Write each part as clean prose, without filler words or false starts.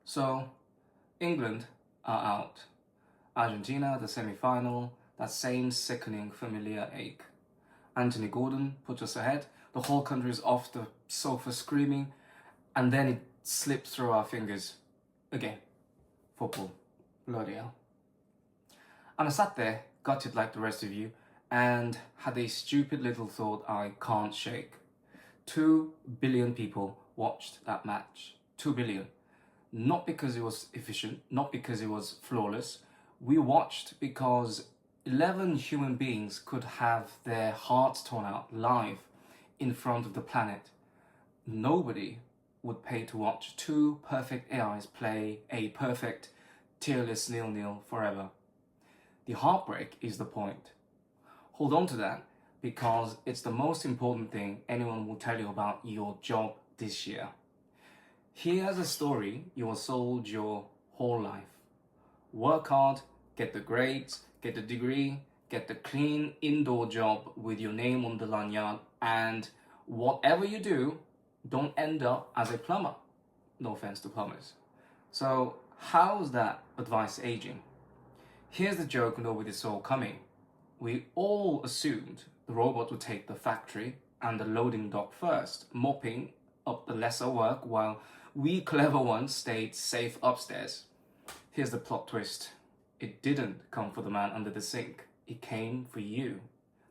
So, England are out. Argentina, the semi-final, that same sickening familiar ache. Anthony Gordon put us ahead. The whole country is off the sofa screaming, and then it slipped through our fingers. Again, football. Bloody hell. And I sat there, gutted like the rest of you, and had a stupid little thought I can't shake. 2 billion people watched that match. 2 billion. Not because it was efficient, not because it was flawless. We watched because 11 human beings could have their hearts torn out live in front of the planet. Nobody would pay to watch 2 perfect AIs play a perfect tearless 0-0 forever. The heartbreak is the point. Hold on to that, because it's the most important thing anyone will tell you about your job this year. Here's a story you were sold your whole life. Work hard, get the grades, get the degree, get the clean indoor job with your name on the lanyard, and whatever you do, don't end up as a plumber. No offense to plumbers. So how's that advice aging? Here's the joke nobody saw coming. We all assumed the robot would take the factory and the loading dock first, mopping up the lesser work while we clever ones stayed safe upstairs. Here's the plot twist. It didn't come for the man under the sink. It came for you.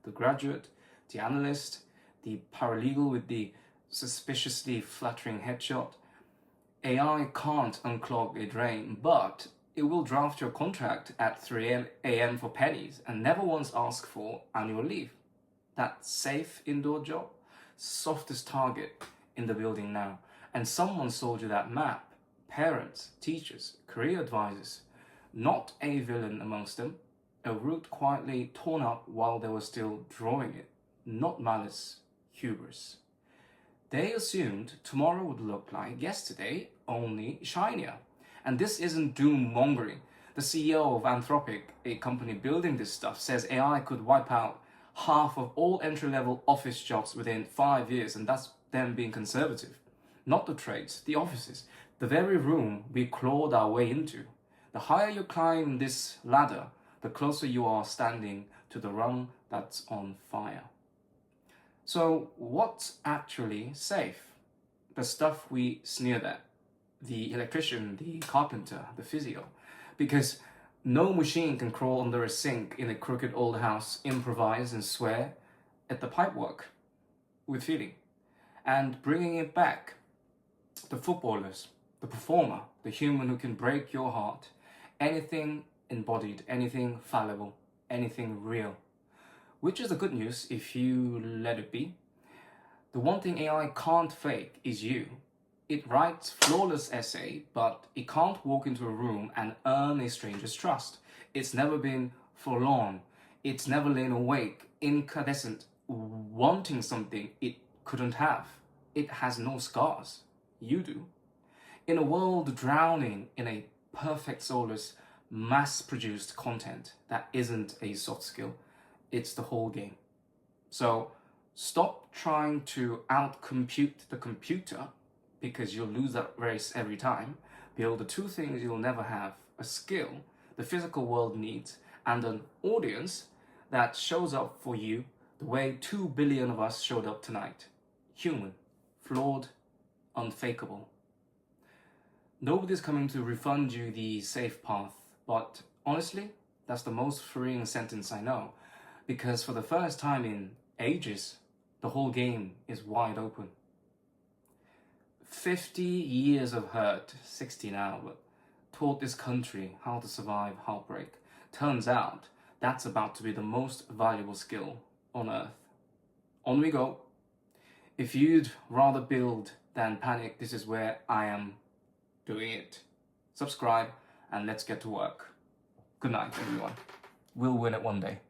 The graduate, the analyst, the paralegal with the suspiciously flattering headshot. AI can't unclog a drain, but it will draft your contract at 3 a.m. for pennies and never once ask for annual leave. That safe indoor job, softest target in the building now. And someone sold you that map. Parents, teachers, career advisors. Not a villain amongst them. A route quietly torn up while they were still drawing it. Not malice, hubris. They assumed tomorrow would look like yesterday, only shinier. And this isn't doom-mongering. The CEO of Anthropic, a company building this stuff, says AI could wipe out half of all entry-level office jobs within 5 years, and that's them being conservative. Not the trades, the offices, the very room we clawed our way into. The higher you climb this ladder, the closer you are standing to the rung that's on fire. So what's actually safe? The stuff we sneered at. The electrician, the carpenter, the physio. Because no machine can crawl under a sink in a crooked old house, improvise and swear at the pipework with feeling. And bringing it back, the footballers, the performer, the human who can break your heart, anything embodied, anything fallible, anything real. Which is the good news if you let it be. The one thing AI can't fake is you. It writes flawless essay, but it can't walk into a room and earn a stranger's trust. It's never been forlorn. It's never lain awake, incandescent, wanting something it couldn't have. It has no scars. You do. In a world drowning in a perfect soulless, mass-produced content that isn't a soft skill, it's the whole game. So stop trying to out-compute the computer, because you'll lose that race every time. Build the 2 things you'll never have: a skill the physical world needs, and an audience that shows up for you the way 2 billion of us showed up tonight. Human, flawed, unfakeable. Nobody's coming to refund you the safe path, but honestly, that's the most freeing sentence I know, because for the first time in ages, the whole game is wide open. 50 years of hurt, 60 now, but taught this country how to survive heartbreak. Turns out that's about to be the most valuable skill on earth. On we go. If you'd rather build than panic, this is where I am doing it. Subscribe and let's get to work. Good night, everyone. We'll win it one day.